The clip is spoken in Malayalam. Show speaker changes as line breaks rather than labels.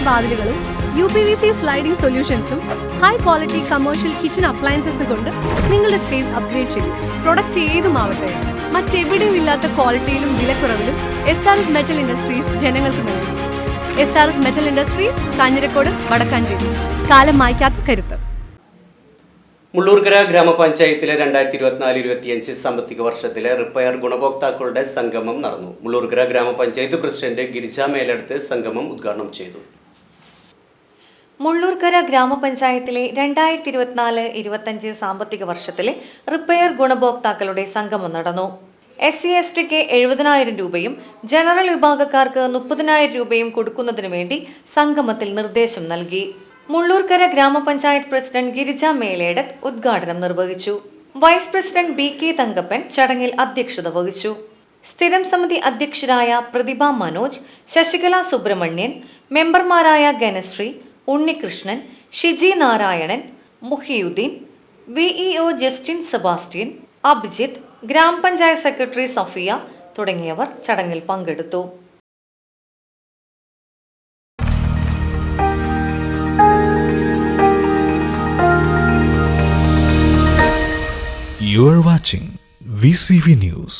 വാതിലുകളും UPVC സ്ലൈഡിംഗ് സൊല്യൂഷൻസും ഹൈ ക്വാളിറ്റി കമേഴ്ഷ്യൽ കിച്ചൺ അപ്ലയൻസസും കൊണ്ട് നിങ്ങളുടെ സ്പേസ് അപ്ഗ്രേഡ് ചെയ്യും. പ്രൊഡക്റ്റ് ഏതുമാവട്ടെ, മറ്റെവിടെയും ഇല്ലാത്ത ക്വാളിറ്റിയിലും വിലക്കുറവിലും SRS മെറ്റൽ ഇൻഡസ്ട്രീസ് ജനങ്ങൾക്ക് നൽകും. SRS metal industries, Kanjirakode, Vadakkanchery. കാലം മായ്ക്കാത്ത കരുത്ത്.
മുള്ളൂർക്കര ഗ്രാമപഞ്ചായത്തിലെ 2024-25 സാമ്പത്തിക വർഷത്തിലെ റിപ്പയർ ഗുണഭോക്താക്കളുടെ സംഗമം നടന്നു. മുള്ളൂർക്കര ഗ്രാമപഞ്ചായത്ത് പ്രസിഡന്റ് ഗിരിജ മേലെടുത്ത് സംഗമം ഉദ്ഘാടനം ചെയ്തു.
മുള്ളൂർക്കര ഗ്രാമപഞ്ചായത്തിലെ 2024-25 സാമ്പത്തിക വർഷത്തിലെ റിപ്പയർ ഗുണഭോക്താക്കളുടെ സംഗമം നടന്നു. SC/STക്ക് 70,000 രൂപയും ജനറൽ വിഭാഗക്കാർക്ക് 30,000 രൂപയും കൊടുക്കുന്നതിനു വേണ്ടി സംഗമത്തിൽ നിർദ്ദേശം നൽകി. മുള്ളൂർക്കര ഗ്രാമപഞ്ചായത്ത് പ്രസിഡന്റ് ഗിരിജ മേലേടത്ത് ഉദ്ഘാടനം നിർവഹിച്ചു. വൈസ് പ്രസിഡന്റ് BK തങ്കപ്പൻ ചടങ്ങിൽ അധ്യക്ഷത വഹിച്ചു. സ്ഥിരം സമിതി അധ്യക്ഷരായ പ്രതിഭ മനോജ്, ശശികല സുബ്രഹ്മണ്യൻ, മെമ്പർമാരായ ഗനശ്രീ, ഉണ്ണികൃഷ്ണൻ, ഷിജി നാരായണൻ, മുഹിയുദ്ദീൻ, VEO ജസ്റ്റിൻ സെബാസ്റ്റ്യൻ, അഭിജിത്ത്, ഗ്രാമപഞ്ചായത്ത് സെക്രട്ടറി സഫിയ തുടങ്ങിയവർ ചടങ്ങിൽ പങ്കെടുത്തു.
You are watching VCV News.